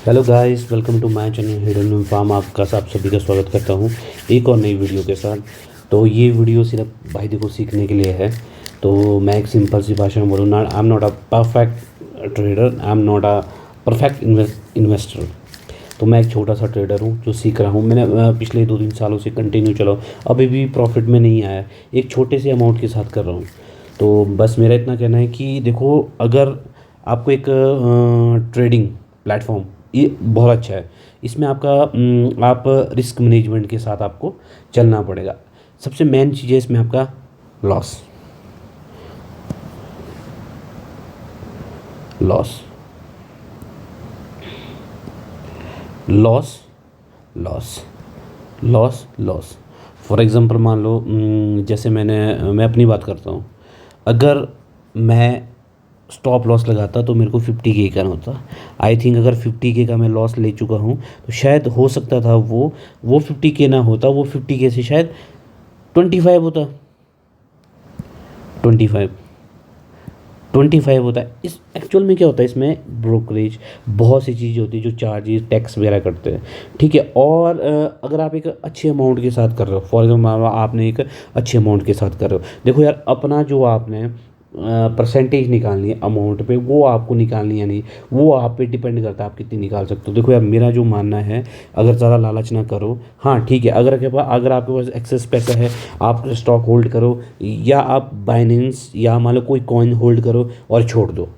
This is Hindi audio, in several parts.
Hello guys, welcome to my channel hidden farm. आपका सब सभी का स्वागत करता हूँ एक और नई वीडियो के साथ। तो ये वीडियो सिर्फ भाई को सीखने के लिए है। तो मैं एक सिंपल सी भाषा में बोलूँ ना, I am not a perfect trader, I am not a perfect investor. तो मैं एक छोटा सा ट्रेडर हूँ जो सीख रहा हूँ। मैंने पिछले 2-3 सालों से कंटिन्यू चलाओ, अभी भी प्रॉफिट में नहीं आया, एक छोटे से अमाउंट के साथ कर रहा हूँ। तो बस मेरा इतना कहना है कि देखो, अगर आपको एक ट्रेडिंग प्लेटफॉर्म ये बहुत अच्छा है। इसमें आप रिस्क मैनेजमेंट के साथ आपको चलना पड़ेगा। सबसे मेन चीज़ है इसमें आपका loss. Loss loss loss loss loss for example मान लो, जैसे मैं अपनी बात करता हूँ। अगर मैं स्टॉप लॉस लगाता तो मेरे को 50K का होता। आई थिंक अगर 50K का मैं लॉस ले चुका हूँ तो शायद हो सकता था वो 50K ना होता, वो 50K से शायद 25 होता। 25 25 होता है। इस एक्चुअल में क्या होता है, इसमें ब्रोकरेज बहुत सी चीज़ें होती है जो चार्जेस टैक्स वगैरह करते हैं, ठीक है। और अगर आप एक अच्छे अमाउंट के साथ कर रहे हो, फॉर एग्जाम्पल आपने एक अच्छे अमाउंट के साथ कर रहे हो, देखो यार, अपना जो आपने परसेंटेज निकालनी है अमाउंट पे, वो आपको निकालनी है नहीं, वो आप पे डिपेंड करता है आप कितनी निकाल सकते हो। देखो यार, मेरा जो मानना है, अगर ज़्यादा लालच ना करो। हाँ ठीक है, अगर आपके पास एक्सेस पैसा है, आप स्टॉक होल्ड करो, या आप बाइनेंस या मान लो कोई कॉइन होल्ड करो और छोड़ दो।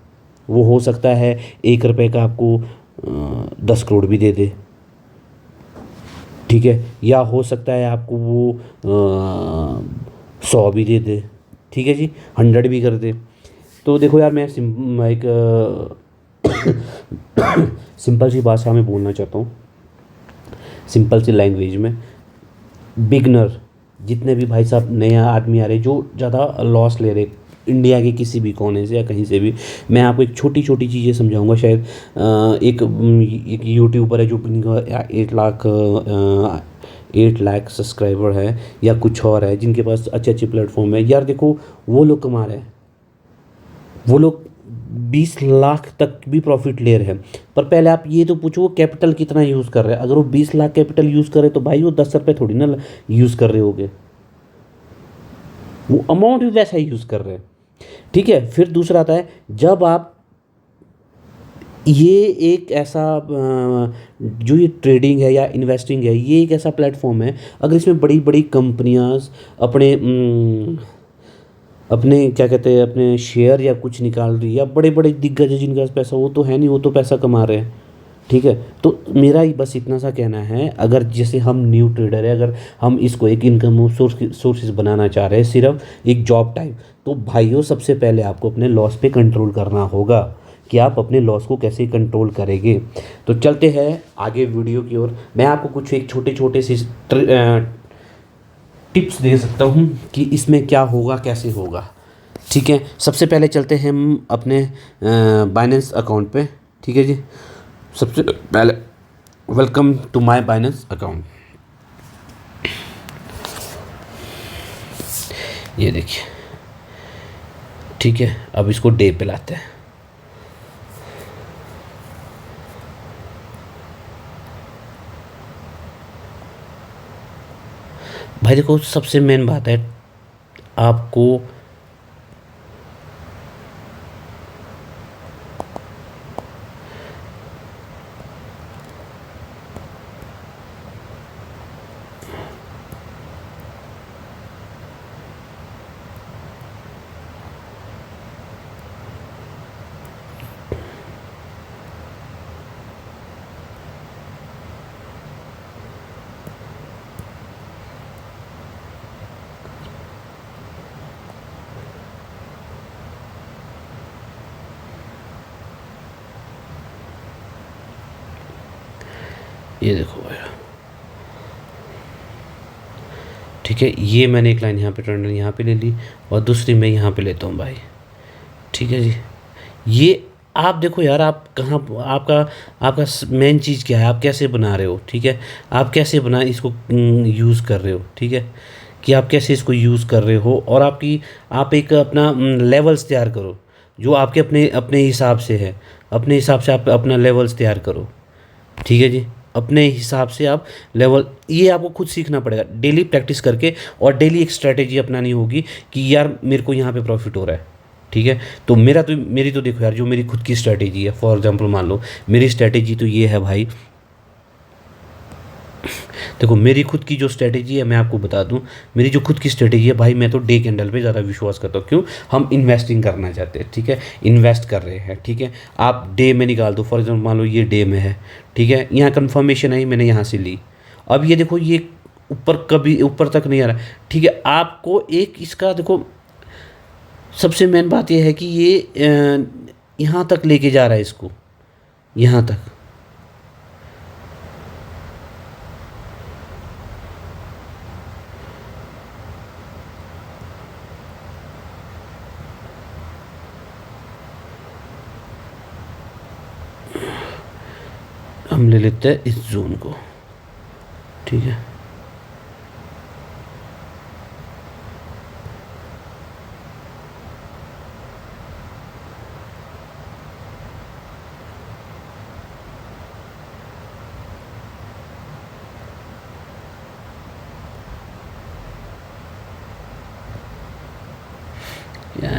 वो हो सकता है 1 रुपये का आपको 10 करोड़ भी दे दे, ठीक है। या हो सकता है आपको वो 100 भी दे दे, ठीक है जी, 100 भी कर दे। तो देखो यार, मैं एक सिंपल सी भाषा में बोलना चाहता हूँ, सिंपल सी लैंग्वेज में। बिगनर जितने भी भाई साहब नया आदमी आ रहे जो ज़्यादा लॉस ले रहे, इंडिया के किसी भी कोने से या कहीं से भी, मैं आपको एक छोटी छोटी चीज़ें समझाऊंगा। शायद एक यूट्यूबर है जो 8 लाख सब्सक्राइबर है, या कुछ और है जिनके पास अच्छे अच्छे प्लेटफॉर्म है। यार देखो, वो लोग कमा रहे हैं, वो लोग 20 लाख तक भी प्रॉफिट ले रहे हैं। पर पहले आप ये तो पूछो वो कैपिटल कितना यूज़ कर रहे हैं। अगर वो 20 लाख कैपिटल यूज़ करे तो भाई वो 10 रुपये थोड़ी ना यूज़ कर रहे होगे, वो अमाउंट भी वैसा ही यूज़ कर रहे हैं, ठीक है। फिर दूसरा आता है, जब आप ये एक ऐसा जो ये ट्रेडिंग है या इन्वेस्टिंग है, ये एक ऐसा प्लेटफॉर्म है, अगर इसमें बड़ी बड़ी कंपनियां अपने अपने क्या कहते हैं, अपने शेयर या कुछ निकाल रही है, या बड़े बड़े दिग्गज है जिनके पास पैसा, वो तो है नहीं, वो तो पैसा कमा रहे हैं, ठीक है। तो मेरा ही बस इतना सा कहना है, अगर जैसे हम न्यू ट्रेडर है, अगर हम इसको एक इनकम सोर्सेज बनाना चाह रहे हैं, सिर्फ एक जॉब टाइप, तो भाइयों सबसे पहले आपको अपने लॉस पे कंट्रोल करना होगा कि आप अपने लॉस को कैसे कंट्रोल करेंगे। तो चलते हैं आगे वीडियो की ओर। मैं आपको कुछ एक छोटे छोटे से टिप्स दे सकता हूँ कि इसमें क्या होगा, कैसे होगा, ठीक है। सबसे पहले चलते हैं हम अपने बाइनेंस अकाउंट पे, ठीक है जी। सबसे पहले welcome to my Binance account. ये देखिए, ठीक है। अब इसको डे पे लाते हैं। भाई देखो, सबसे मेन बात है, आपको ये देखो भाई, ठीक है। ये मैंने एक लाइन यहाँ पे टर्न यहाँ पे ले ली, और दूसरी मैं यहाँ पे लेता हूँ भाई, ठीक है जी। ये आप देखो यार, आप कहाँ, आपका आपका मेन चीज़ क्या है, आप कैसे बना रहे हो, ठीक है। आप कैसे बना इसको यूज़ कर रहे हो, ठीक है, कि आप कैसे इसको यूज़ कर रहे हो। और आप एक अपना लेवल्स तैयार करो जो आपके अपने अपने हिसाब से है, अपने हिसाब से आप अपना लेवल्स तैयार करो, ठीक है जी। अपने हिसाब से आप लेवल, ये आपको खुद सीखना पड़ेगा डेली प्रैक्टिस करके, और डेली एक स्ट्रैटेजी अपनानी होगी कि यार मेरे को यहाँ पे प्रॉफिट हो रहा है, ठीक है। तो मेरी तो देखो यार, जो मेरी खुद की स्ट्रैटेजी है, फॉर एग्जांपल मान लो मेरी स्ट्रैटेजी तो ये है भाई, देखो मेरी खुद की जो स्ट्रेटेजी है मैं आपको बता दूं, मेरी जो खुद की स्ट्रेटेजी है भाई, मैं तो डे कैंडल पे ज़्यादा विश्वास करता हूँ। क्यों? हम इन्वेस्टिंग करना चाहते हैं, ठीक है, इन्वेस्ट कर रहे हैं, ठीक है। आप डे में निकाल दो, फॉर एग्जाम्पल मान लो ये डे में है, ठीक है, यहाँ कन्फर्मेशन आई, मैंने यहाँ से ली, अब ये देखो ये ऊपर, कभी ऊपर तक नहीं आ रहा, ठीक है। आपको एक इसका देखो, सबसे मेन बात यह है कि ये यहाँ तक लेके जा रहा है इसको, यहाँ तक, हम ले लेते हैं इस जोन को, ठीक है।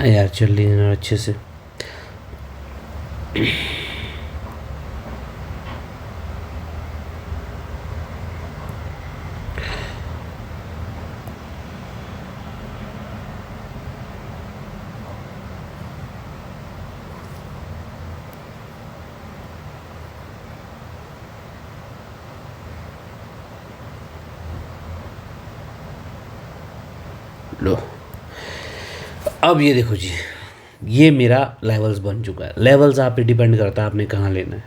यार चल रही है ना अच्छे से। लो, अब ये देखो जी, ये मेरा लेवल्स बन चुका है। लेवल्स आप पे डिपेंड करता है आपने कहाँ लेना है,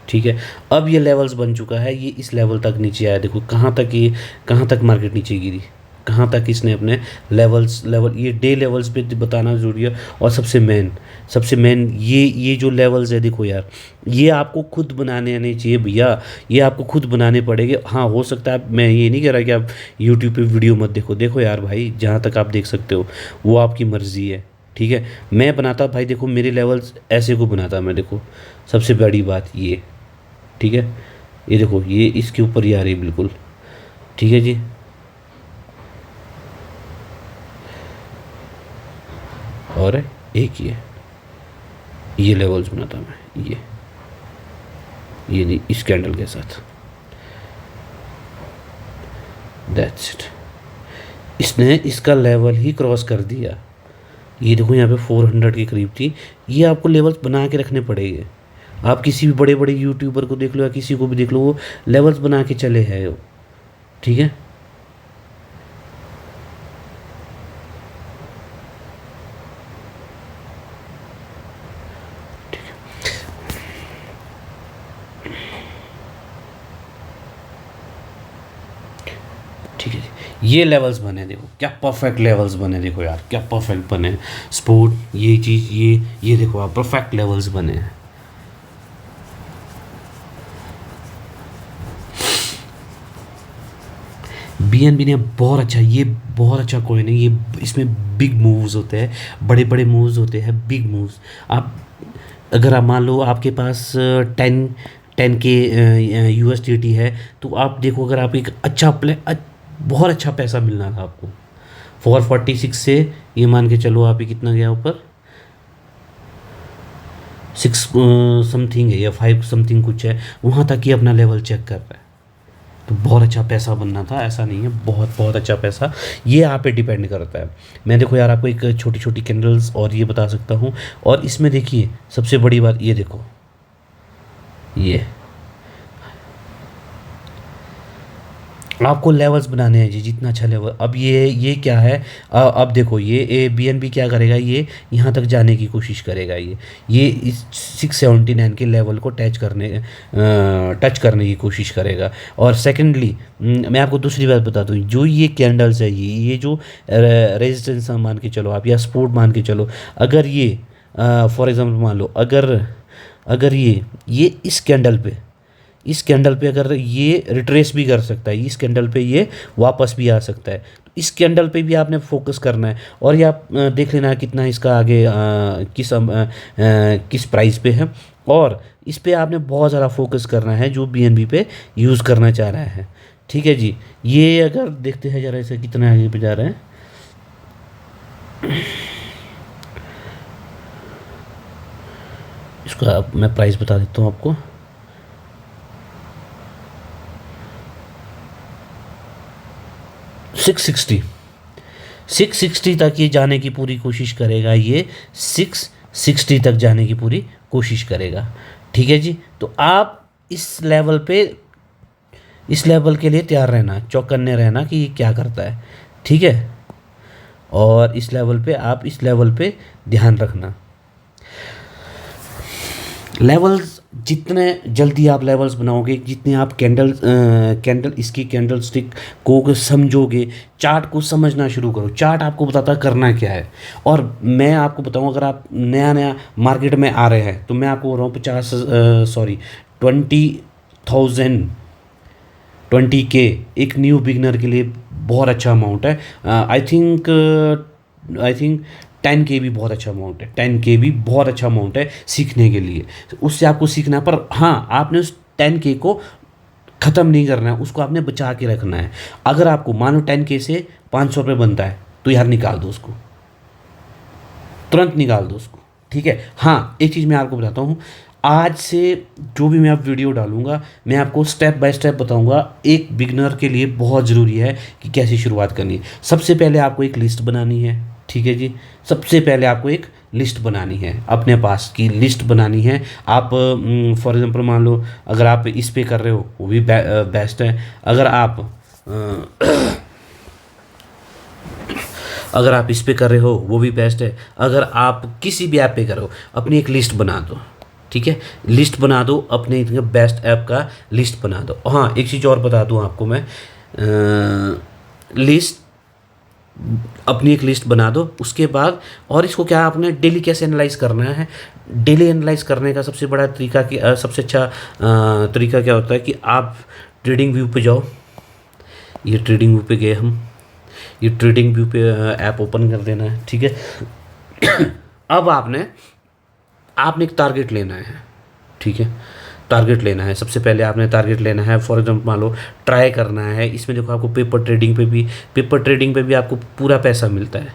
ठीक है। अब ये लेवल्स बन चुका है, ये इस लेवल तक नीचे आया, देखो कहाँ तक, ये कहाँ तक मार्केट नीचे गिरी, कहाँ तक इसने अपने लेवल, ये डे लेवल्स पे बताना ज़रूरी है। और सबसे मेन ये जो लेवल्स है, देखो यार, ये आपको खुद बनाने आने चाहिए भैया, ये आपको खुद बनाने पड़ेंगे। हाँ, हो सकता है, मैं ये नहीं कह रहा कि आप यूट्यूब पे वीडियो मत देखो, देखो यार भाई, जहाँ तक आप देख सकते हो वो आपकी मर्ज़ी है, ठीक है। मैं बनाता भाई, देखो मेरे लेवल्स ऐसे को बनाता मैं, देखो सबसे बड़ी बात ये, ठीक है, ये देखो ये इसके ऊपर ही आ रही बिल्कुल, ठीक है जी। और एक ये लेवल्स बनाता मैं, ये नहीं, इस कैंडल के साथ, दैट्स इट। इसने इसका लेवल ही क्रॉस कर दिया, ये देखो यहाँ पे 400 के करीब थी। ये आपको लेवल्स बना के रखने पड़ेंगे। आप किसी भी बड़े बड़े यूट्यूबर को देख लो या किसी को भी देख लो, वो लेवल्स बना के चले हैं वो, ठीक है। ठीक है जी, ये लेवल्स बने, देखो क्या परफेक्ट लेवल्स बने, देखो यार क्या परफेक्ट बने। स्पोर्ट ये चीज़, ये देखो आप, परफेक्ट लेवल्स बने हैं। बीएनबी ने बहुत अच्छा, ये बहुत अच्छा कॉइन है ये, इसमें बिग मूव्स होते हैं, बड़े बड़े मूव्स होते हैं, बिग मूव्स। आप अगर आप मान लो आपके पास 10 के USDT है, तो आप देखो अगर आप एक अच्छा बहुत अच्छा पैसा मिलना था आपको। 446 से ये मान के चलो आप, ये कितना गया ऊपर, 6 समथिंग है या 5 समथिंग कुछ है, वहाँ तक ही अपना लेवल चेक कर रहा है। तो बहुत अच्छा पैसा बनना था, ऐसा नहीं है, बहुत बहुत अच्छा पैसा, ये आप पे डिपेंड करता है। मैं देखो यार आपको एक छोटी छोटी कैंडल्स और ये बता सकता हूँ। और इसमें देखिए सबसे बड़ी बात, ये देखो ये आपको लेवल्स बनाने हैं जी, जितना अच्छा लेवल। अब ये क्या है, अब देखो ये BNB क्या करेगा, ये यहाँ तक जाने की कोशिश करेगा, ये इस 679 के लेवल को टच करने की कोशिश करेगा। और सेकेंडली मैं आपको दूसरी बात बता दूँ, जो ये कैंडल्स है, ये जो रेजिस्टेंस मान के चलो आप, या सपोर्ट मान के चलो, अगर ये फॉर एग्जांपल मान लो, अगर ये इस कैंडल पे अगर ये रिट्रेस भी कर सकता है, इस कैंडल पे ये वापस भी आ सकता है, तो इस कैंडल पे भी आपने फोकस करना है, और ये आप देख लेना कितना इसका आगे किस प्राइस पे है, और इस पे आपने बहुत ज़्यादा फोकस करना है जो बीएनबी पे यूज़ करना चाह रहा है। ठीक है जी, ये अगर देखते हैं ज़रा इसे कितना आगे पे जा रहा है। इसका मैं प्राइस बता देता हूँ आपको। सिक्स सिक्सटी तक ये जाने की पूरी कोशिश करेगा, ये 660 तक जाने की पूरी कोशिश करेगा। ठीक है जी, तो आप इस लेवल के लिए तैयार रहना, चौकन्ने रहना कि ये क्या करता है। ठीक है, और इस लेवल पे ध्यान रखना। लेवल्स जितने जल्दी आप लेवल्स बनाओगे, जितने आप इसकी कैंडल स्टिक को समझोगे, चार्ट को समझना शुरू करो। चार्ट आपको बताता करना क्या है। और मैं आपको बताऊं, अगर आप नया मार्केट में आ रहे हैं तो मैं आपको बोल रहा हूँ 20K एक न्यू बिगनर के लिए बहुत अच्छा अमाउंट है। आई थिंक 10K भी बहुत अच्छा अमाउंट है। 10K भी बहुत अच्छा अमाउंट है सीखने के लिए, उससे आपको सीखना है। पर हाँ, आपने उस 10K को ख़त्म नहीं करना है, उसको आपने बचा के रखना है। अगर आपको मान लो 10K से 500 रुपये बनता है तो यार निकाल दो उसको, तुरंत निकाल दो उसको। ठीक है, हाँ एक चीज़ मैं आपको बताता हूँ, आज से जो भी मैं आप वीडियो डालूंगा मैं आपको स्टेप बाय स्टेप बताऊंगा। एक बिगनर के लिए बहुत ज़रूरी है कि कैसे शुरुआत करनी है। सबसे पहले आपको एक लिस्ट बनानी है। ठीक है जी, सबसे पहले आपको एक लिस्ट बनानी है, अपने पास की लिस्ट बनानी है। आप फॉर एग्जांपल मान लो अगर आप इस पे कर रहे हो वो भी बेस्ट है। अगर आप इस पे कर रहे हो वो भी बेस्ट है। अगर आप किसी भी ऐप पे कर रहे हो, अपनी एक लिस्ट बना दो। ठीक है, लिस्ट बना दो, अपने बेस्ट ऐप का लिस्ट बना दो। हाँ एक चीज़ और बता दूँ आपको मैं, अपनी एक लिस्ट बना दो। उसके बाद और इसको क्या आपने डेली कैसे एनालाइज करना है। डेली एनालाइज करने का सबसे बड़ा तरीका सबसे अच्छा तरीका क्या होता है कि आप ट्रेडिंग व्यू पे जाओ। ये ट्रेडिंग व्यू पे गए हम, ये ट्रेडिंग व्यू पे ऐप ओपन कर देना है। ठीक है अब आपने एक टारगेट लेना है। ठीक है, टारगेट लेना है। सबसे पहले आपने टारगेट लेना है। फॉर एग्जाम्पल मान लो ट्राई करना है। इसमें देखो आपको पेपर ट्रेडिंग पे भी आपको पूरा पैसा मिलता है।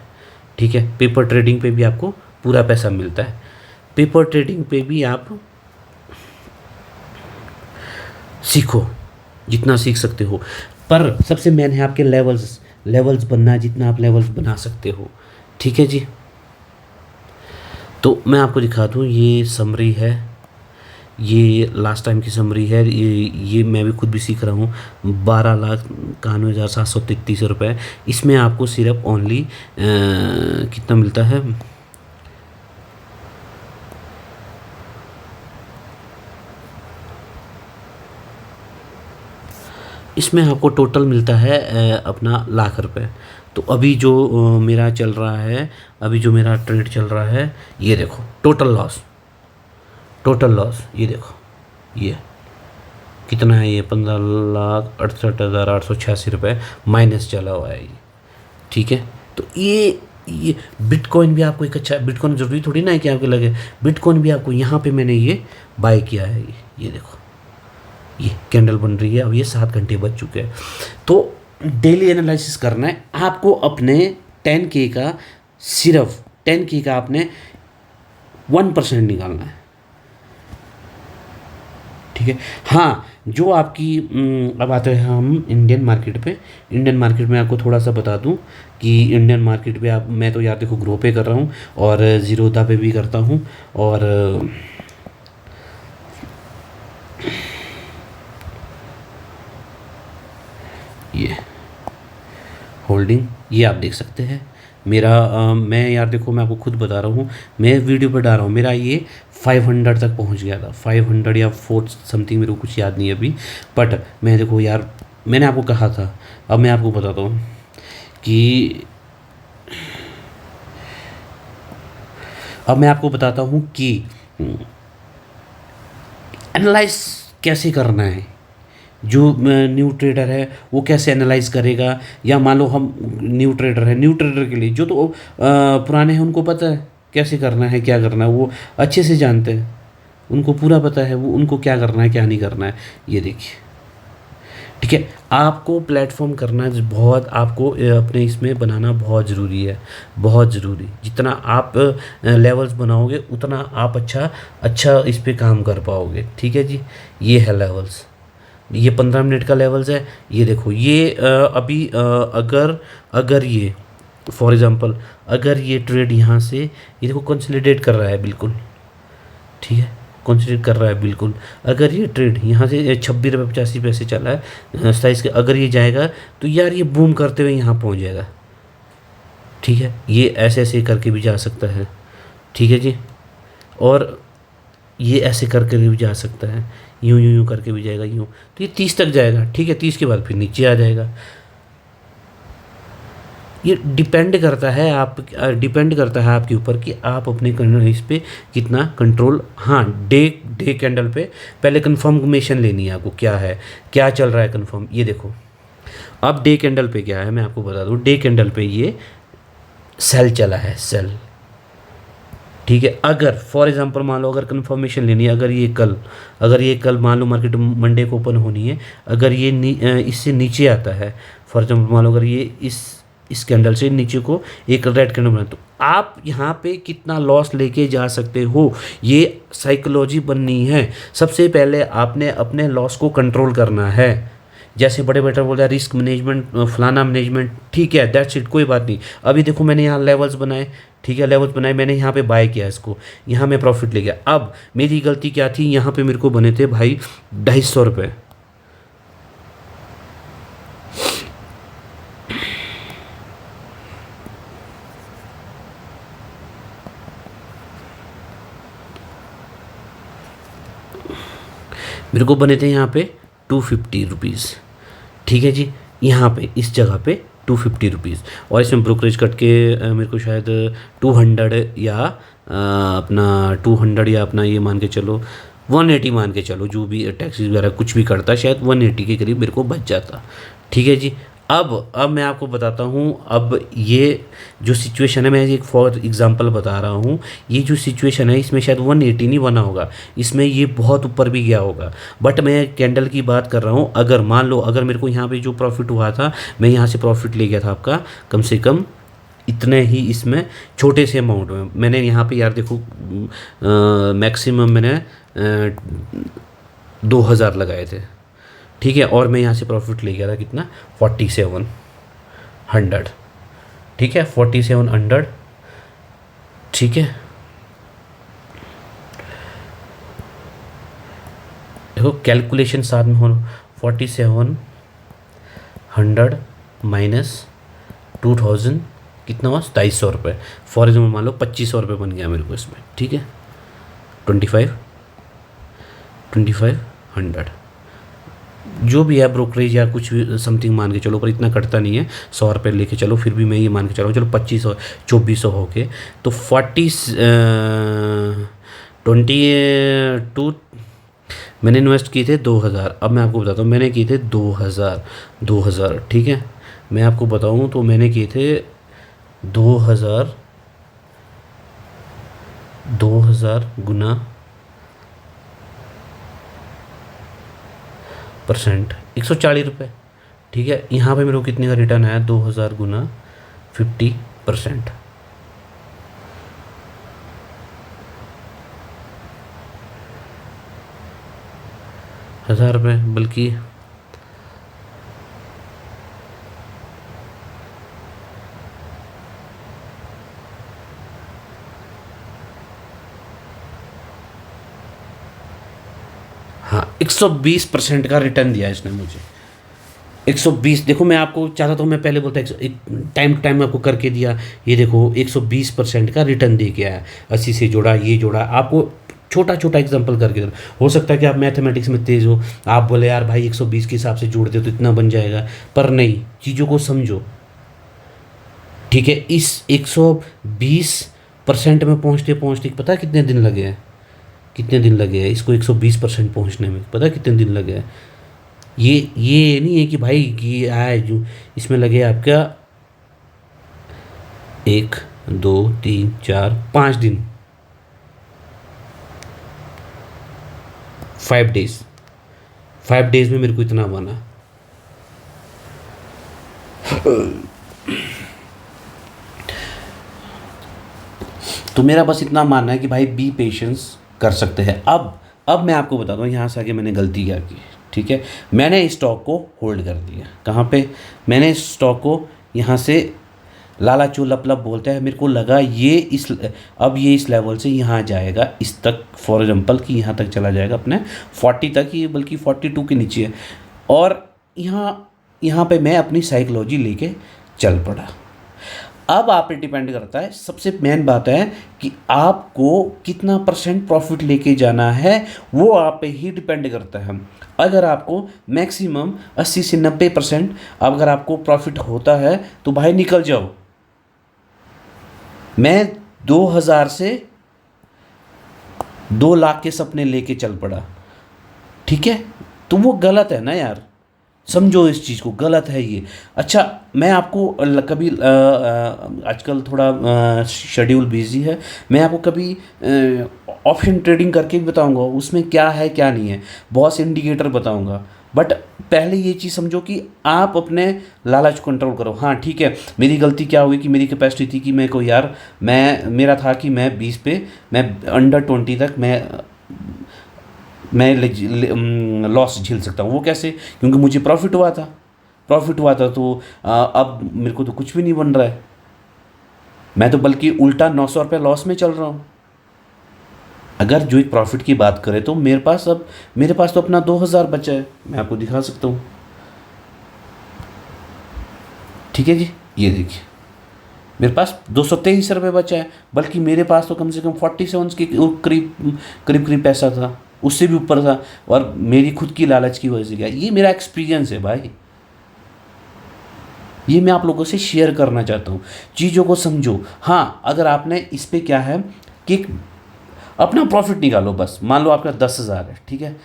ठीक है, पेपर ट्रेडिंग पे भी आपको पूरा पैसा मिलता है। पेपर ट्रेडिंग पे भी आप सीखो जितना सीख सकते हो, पर सबसे मेन है आपके लेवल्स बनना, जितना आप लेवल्स बना सकते हो। ठीक है जी, तो मैं आपको दिखा दूँ, ये समरी है, ये लास्ट टाइम की समरी है। ये मैं भी खुद भी सीख रहा हूँ। 12,91,733 रुपये। इसमें आपको सिर्फ ओनली कितना मिलता है, इसमें आपको टोटल मिलता है अपना ₹1,00,000। तो अभी जो मेरा चल रहा है, अभी जो मेरा ट्रेड चल रहा है, ये देखो टोटल लॉस ये देखो, ये कितना है, ये 15,68,886 रुपये माइनस चला हुआ है ये। ठीक है, तो ये बिटकॉइन भी आपको एक अच्छा, बिटकॉइन जरूरी थोड़ी ना है कि आपको लगे, बिटकॉइन भी आपको यहाँ पे मैंने ये बाय किया है। ये देखो, ये कैंडल बन रही है, अब ये 7 घंटे बच चुके हैं। तो डेली एनालिसिस करना है आपको अपने 10K का, सिर्फ 10K का आपने 1% निकालना है। ठीक है, हाँ जो आपकी अब आते हैं हम इंडियन मार्केट पे। इंडियन मार्केट में आपको थोड़ा सा बता दूं कि इंडियन मार्केट पे मैं तो यार देखो ग्रो पे कर रहा हूँ और ज़ीरोधा पे भी करता हूँ, और ये होल्डिंग ये आप देख सकते हैं मेरा। मैं यार देखो, मैं आपको खुद बता रहा हूँ, मैं वीडियो पर डाल रहा हूँ, मेरा ये 500 तक पहुँच गया था, 500 या 4 समथिंग, मेरे को कुछ याद नहीं है अभी। बट मैं देखो यार, मैंने आपको कहा था, अब मैं आपको बताता हूँ कि एनालाइज कैसे करना है। जो न्यू ट्रेडर है वो कैसे एनालाइज करेगा, या मान लो हम न्यू ट्रेडर है, न्यू ट्रेडर के लिए जो तो पुराने हैं उनको पता है कैसे करना है क्या करना है, वो अच्छे से जानते हैं, उनको पूरा पता है वो उनको क्या करना है क्या नहीं करना है। ये देखिए, ठीक है, आपको प्लेटफॉर्म करना बहुत, आपको अपने इसमें बनाना बहुत ज़रूरी है, बहुत ज़रूरी। जितना आप लेवल्स बनाओगे उतना आप अच्छा अच्छा इस पे काम कर पाओगे। ठीक है जी, ये है लेवल्स, ये 15 मिनट का लेवल्स है। ये देखो ये अभी अगर अगर ये फॉर एग्ज़ाम्पल अगर ये ट्रेड यहाँ से ये देखो कंसोलिडेट कर रहा है बिल्कुल, ठीक है, कंसिडर कर रहा है बिल्कुल। अगर ये ट्रेड यहाँ से 26 रुपये 85 पैसे चला है साइज़ के, अगर ये जाएगा तो यार ये बूम करते हुए यहाँ पहुँच जाएगा। ठीक है, ये ऐसे ऐसे करके भी जा सकता है, ठीक है जी, और ये ऐसे करके भी जा सकता है, यूँ यूँ यूँ करके भी जाएगा, यूँ, तो ये 30 तक जाएगा। ठीक है, 30 के बाद फिर नीचे आ जाएगा। ये डिपेंड करता है आपके ऊपर कि आप अपने इस पे कितना कंट्रोल। हाँ, डे डे कैंडल पे पहले कंफर्मेशन लेनी है आपको, क्या है क्या चल रहा है कंफर्म। ये देखो अब डे कैंडल पे क्या है मैं आपको बता दूँ, डे कैंडल पे ये सेल चला है, सेल। ठीक है, अगर फॉर एग्जांपल मान लो अगर कंफर्मेशन लेनी है, अगर ये कल मान लो मार्केट मंडे को ओपन होनी है, अगर ये इससे नीचे आता है, फॉर एग्जांपल मान लो अगर ये इस कैंडल से नीचे को एक रेड कैंडल बना, तो आप यहाँ पे कितना लॉस लेके जा सकते हो, ये साइकोलॉजी बननी है। सबसे पहले आपने अपने लॉस को कंट्रोल करना है। जैसे बड़े बेटर बोल रहे हैं रिस्क मैनेजमेंट फलाना मैनेजमेंट, ठीक है, दैट्स इट, कोई बात नहीं। अभी देखो मैंने यहाँ लेवल्स बनाए, ठीक है, लेवल्स बनाए, मैंने यहाँ पे बाय किया इसको, यहाँ मैं प्रॉफिट ले गया। अब मेरी गलती क्या थी, यहाँ पे मेरे को बने थे भाई 250 रुपये। मेरे को बने थे यहाँ पे 250 रुपीज़। ठीक है जी, यहाँ पे इस जगह पे 250 रुपीज़, और इसमें ब्रोकरेज कट के मेरे को शायद 200 या अपना 200 या अपना ये मान के चलो 180 मान के चलो, जो भी टैक्सीज वगैरह कुछ भी करता, शायद 180 के करीब मेरे को बच जाता। ठीक है जी, अब मैं आपको बताता हूँ। अब ये जो सिचुएशन है, मैं एक फॉर एग्जांपल बता रहा हूँ, ये जो सिचुएशन है इसमें शायद 180 नहीं बना होगा, इसमें ये बहुत ऊपर भी गया होगा, बट मैं कैंडल की बात कर रहा हूँ। अगर मान लो अगर मेरे को यहाँ पे जो प्रॉफिट हुआ था, मैं यहाँ से प्रॉफिट ले गया था आपका कम से कम इतने ही, इसमें छोटे से अमाउंट में मैंने यहाँ पे यार देखो मैक्सिमम मैंने 2000 लगाए थे। ठीक है, और मैं यहाँ से प्रॉफिट ले गया था कितना 4700। ठीक है, 4700। ठीक है, देखो कैलकुलेशन साथ में हो, 4700 माइनस 2000 कितना हुआ 2300 रुपये। फॉर एग्जाम्पल मान लो 2500 रुपये बन गया मेरे को इसमें। ठीक है, 2500 जो भी है ब्रोकरेज या कुछ भी समथिंग मान के चलो, पर इतना कटता नहीं है, 100 रुपये लेके चलो, फिर भी मैं ये मान के चलो 2500 2400 हो के, तो 22 मैंने इन्वेस्ट किए थे 2000। अब मैं आपको बताता हूँ, मैंने किए थे 2000। ठीक है, मैं आपको बताऊँ तो मैंने किए थे 2000 गुना परसेंट 140 रुपये। ठीक है, यहाँ पे मेरे को कितने का रिटर्न आया, 2000 गुना 50%, 1000 रुपये, बल्कि हाँ 120% का रिटर्न दिया इसने मुझे। 120, देखो मैं आपको चाहता था, मैं पहले बोलता एक टाइम टू टाइम आपको करके दिया, ये देखो 120% का रिटर्न दे के आया। 80 से जोड़ा, ये जोड़ा, आपको छोटा छोटा एग्जांपल करके दे। हो सकता है कि आप मैथमेटिक्स में तेज़ हो, आप बोले यार भाई 120 के हिसाब से जोड़ दे तो इतना बन जाएगा, पर नहीं, चीज़ों को समझो। ठीक है, इस 120% में पहुँचते पहुँचते पता है कितने दिन लगे हैं, इसको 120% पहुँचने में पता है कितने दिन लगे हैं। ये नहीं है कि भाई कि आए जो इसमें लगे आपका 1 2 3 4 5 दिन, 5 डेज, 5 डेज में मेरे को इतना बना। तो मेरा बस इतना मानना है कि भाई बी पेशेंस, कर सकते हैं। अब मैं आपको बताता हूँ यहाँ से आगे मैंने गलती क्या की। ठीक है, मैंने इस स्टॉक को होल्ड कर दिया। कहाँ पे? मैंने इस स्टॉक को यहाँ से लाला चो लप लप बोलता है, मेरे को लगा ये अब ये इस लेवल से यहाँ जाएगा इस तक, फॉर एग्जांपल कि यहाँ तक चला जाएगा अपने 40 तक ही, बल्कि 42 के नीचे है। और यहाँ पे मैं अपनी साइकोलॉजी लेके चल पड़ा। अब आप पे डिपेंड करता है, सबसे मेन बात है कि आपको कितना % प्रॉफिट लेके जाना है, वो आप पे ही डिपेंड करता है। अगर आपको मैक्सिमम 80 से 90% अगर आपको प्रॉफिट होता है तो भाई निकल जाओ। मैं 2000 से 2 लाख के सपने लेके चल पड़ा। ठीक है, तो वो गलत है ना यार, समझो इस चीज़ को, गलत है ये। अच्छा, मैं आपको कभी आजकल थोड़ा शेड्यूल बिजी है, मैं आपको कभी ऑप्शन ट्रेडिंग करके भी बताऊंगा उसमें क्या है क्या नहीं है, बहुत से इंडिकेटर बताऊंगा। बट पहले ये चीज़ समझो कि आप अपने लालच को कंट्रोल करो। हाँ ठीक है, मेरी गलती क्या हुई कि मेरी कैपेसिटी थी कि मेरे को यार मेरा था कि मैं 20 पे, मैं अंडर 20 तक मैं लॉस झेल सकता हूँ। वो कैसे? क्योंकि मुझे प्रॉफिट हुआ था तो अब मेरे को तो कुछ भी नहीं बन रहा है, मैं तो बल्कि उल्टा 900 रुपये लॉस में चल रहा हूँ। अगर जो एक प्रॉफिट की बात करें तो मेरे पास तो अपना 2000 बचा है, मैं आपको दिखा सकता हूँ। ठीक है जी, ये देखिए मेरे पास 223 रुपये बचा है, बल्कि मेरे पास तो कम से कम 47 के करीब पैसा था, उससे भी ऊपर था। और मेरी खुद की लालच की वजह से क्या, ये मेरा एक्सपीरियंस है भाई, ये मैं आप लोगों से शेयर करना चाहता हूँ। चीज़ों को समझो। हाँ, अगर आपने इस पे क्या है कि अपना प्रॉफिट निकालो बस। मान लो आपका 10,000 है, ठीक है।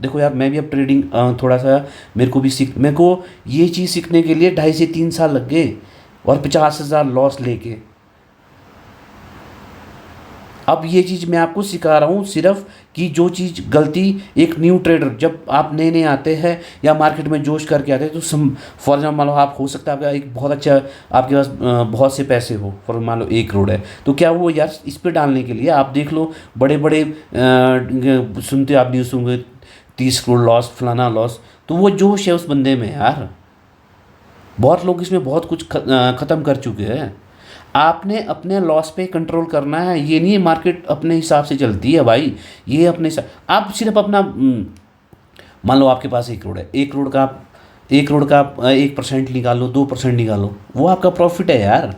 देखो यार, मैं भी अब ट्रेडिंग थोड़ा सा मेरे को ये चीज़ सीखने के लिए 2.5 से 3 साल लग गए, और 50,000 लॉस लेके। अब ये चीज़ मैं आपको सिखा रहा हूँ सिर्फ कि जो चीज़ गलती एक न्यू ट्रेडर, जब आप नए आते हैं या मार्केट में जोश करके आते हैं, तो फॉर एग्जाम्पल मान लो आप हो सकता है आपका एक बहुत अच्छा, आपके पास बहुत से पैसे हो, फॉर मान लो 1 करोड़ है, तो क्या वो यार इस पर डालने के लिए आप देख लो बड़े बड़े सुनते आप न्यूज़ सुनोगे 30 करोड़ लॉस, फलाना लॉस, तो वो जोश है उस बंदे में यार। बहुत लोग इसमें बहुत कुछ ख़त्म कर चुके हैं। आपने अपने लॉस पे कंट्रोल करना है, ये नहीं है मार्केट अपने हिसाब से चलती है भाई, ये अपने आप सिर्फ अपना मान लो आपके पास 1 करोड़ है, 1 करोड़ का आप 1% निकालो, 2% निकालो, वो आपका प्रॉफिट है यार,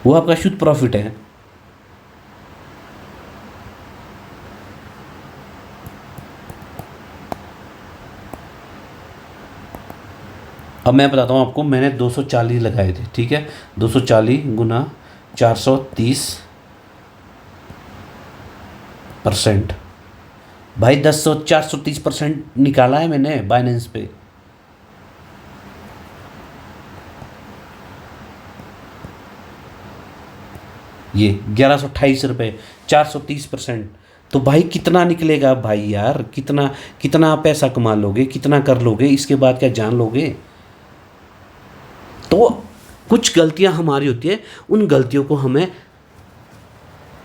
वो आपका शुद्ध प्रॉफिट है। अब मैं बताता हूँ आपको, मैंने 240 लगाए थे, ठीक है। 240 गुना 430%, भाई 430% निकाला है मैंने बाइनेंस पे। ये 1128 रुपये, 430%। तो भाई कितना निकलेगा भाई यार, कितना पैसा कमा लोगे, कितना कर लोगे, इसके बाद क्या जान लोगे। तो कुछ गलतियां हमारी होती है, उन गलतियों को हमें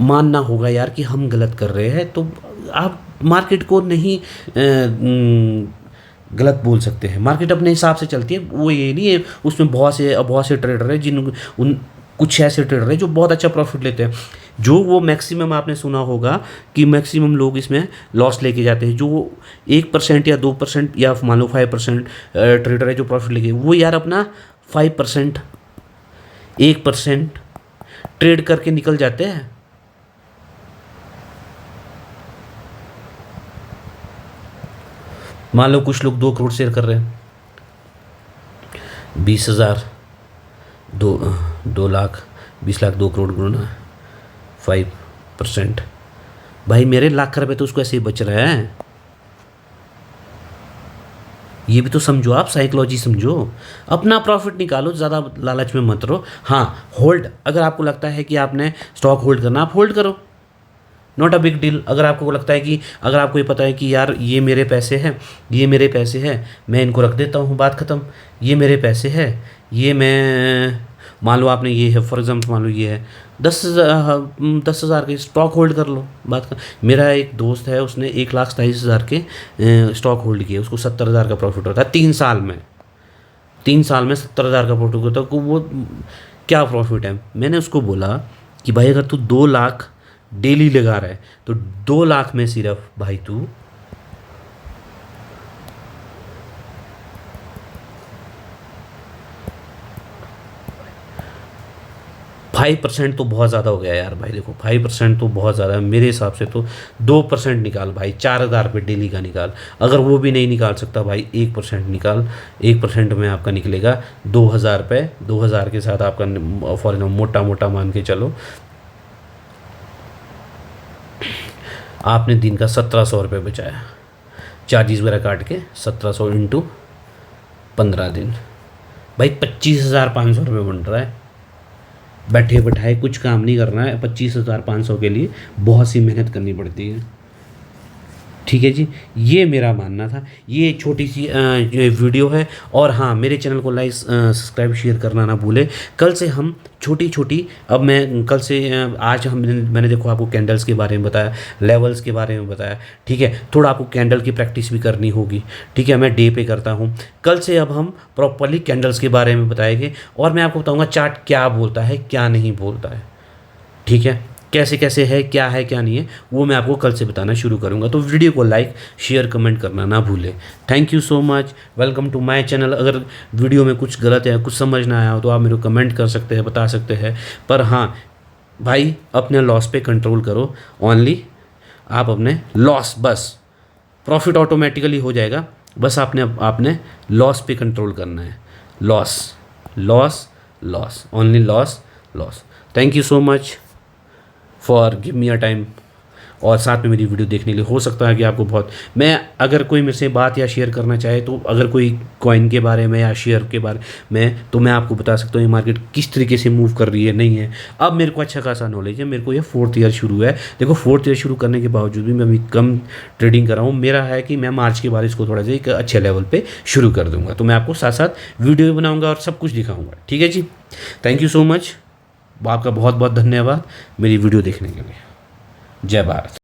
मानना होगा यार कि हम गलत कर रहे हैं। तो आप मार्केट को नहीं गलत बोल सकते हैं, मार्केट अपने हिसाब से चलती है। वो ये नहीं है, उसमें बहुत से ट्रेडर हैं कुछ ऐसे ट्रेडर हैं जो बहुत अच्छा प्रॉफिट लेते हैं, जो वो मैक्सिमम आपने सुना होगा कि मैक्सिमम लोग इसमें लॉस लेके जाते हैं। जो 1% या 2% या मान लो 5% ट्रेडर है जो प्रॉफिट लेके, वो यार अपना 5%, 1% ट्रेड करके निकल जाते हैं। मान लो कुछ लोग 2 करोड़ शेयर कर रहे हैं, 20,000, 2 लाख, 20 लाख, 2 करोड़ गुना 5%, भाई मेरे लाख रुपए तो उसको ऐसे ही बच रहे हैं। ये भी तो समझो, आप साइकोलॉजी समझो, अपना प्रॉफिट निकालो, ज़्यादा लालच में मत रहो। हाँ, होल्ड, अगर आपको लगता है कि आपने स्टॉक होल्ड करना, आप होल्ड करो, नॉट अ बिग डील। अगर आपको लगता है कि, अगर आपको ये पता है कि यार ये मेरे पैसे हैं, ये मेरे पैसे हैं, मैं इनको रख देता हूँ, बात ख़त्म। ये मेरे पैसे हैं, ये मैं, मान लो आपने ये है, फॉर एग्जाम्पल मान लो ये है 10,000 के स्टॉक होल्ड कर लो, बात कर। मेरा एक दोस्त है, उसने 1,27,000 के स्टॉक होल्ड किए, उसको 70,000 का प्रॉफिट होता है 3 साल में 70,000 का प्रॉफिट होता है। तो वो क्या प्रॉफिट है? मैंने उसको बोला कि भाई अगर तू 2 लाख डेली लगा रहा है तो 2 लाख में सिर्फ भाई तू 5% तो बहुत ज़्यादा हो गया यार भाई। देखो 5% तो बहुत ज़्यादा है मेरे हिसाब से। तो 2% निकाल भाई, 4,000 रुपये डेली का निकाल। अगर वो भी नहीं निकाल सकता भाई, 1% निकाल। 1% में आपका निकलेगा 2,000 रुपये। 2,000 के साथ आपका फॉर एग्जाम्पल मोटा मोटा मान के चलो, आपने दिन का 1,700 रुपये बचाया, चार्जेस वगैरह काट के 1,700 इंटू 15 दिन, भाई 25,500 रुपये बन रहा है। बैठे बैठाए कुछ काम नहीं करना है, 25,500 के लिए बहुत सी मेहनत करनी पड़ती है। ठीक है जी, ये मेरा मानना था। ये छोटी सी जो वीडियो है। और हाँ, मेरे चैनल को लाइक सब्सक्राइब शेयर करना ना भूलें। कल से हम छोटी छोटी, अब मैं कल से आज मैंने देखो आपको कैंडल्स के बारे में बताया, लेवल्स के बारे में बताया। ठीक है, थोड़ा आपको कैंडल की प्रैक्टिस भी करनी होगी। ठीक है, मैं डे पे करता हूँ। कल से अब हम प्रॉपरली कैंडल्स के बारे में बताएंगे और मैं आपको बताऊँगा चार्ट क्या बोलता है क्या नहीं बोलता है। ठीक है, कैसे कैसे है क्या नहीं है, वो मैं आपको कल से बताना शुरू करूँगा। तो वीडियो को लाइक शेयर कमेंट करना ना भूलें। Thank you so much, welcome to my channel. अगर वीडियो में कुछ गलत है, कुछ समझ ना आया हो तो आप मेरे को कमेंट कर सकते हैं, बता सकते हैं। पर हाँ भाई, अपने लॉस पे कंट्रोल करो। ओनली आप अपने लॉस, बस प्रॉफिट ऑटोमेटिकली हो जाएगा, बस आपने लॉस पे कंट्रोल करना है। Loss loss loss, only loss loss. Thank you so much for give me a time, और साथ में मेरी वीडियो देखने के लिए। हो सकता है कि आपको बहुत, मैं अगर कोई मेरे से बात या शेयर करना चाहे तो, अगर कोई कॉइन के बारे में या शेयर के बारे में, तो मैं आपको बता सकता हूँ ये मार्केट किस तरीके से मूव कर रही है, नहीं है। अब मेरे को अच्छा खासा नॉलेज है, मेरे को ये 4th ईयर शुरू है। देखो 4th ईयर शुरू करने के बावजूद भी मैं अभी कम ट्रेडिंग कर रहा हूँ। मेरा है कि मैं मार्च के बाद इसको थोड़ा सा एक अच्छे लेवल पर शुरू कर दूँगा। तो मैं आपको साथ साथ वीडियो बनाऊँगा और सब कुछ दिखाऊँगा। ठीक है जी, थैंक यू सो मच, आपका बहुत बहुत धन्यवाद मेरी वीडियो देखने के लिए। जय भारत।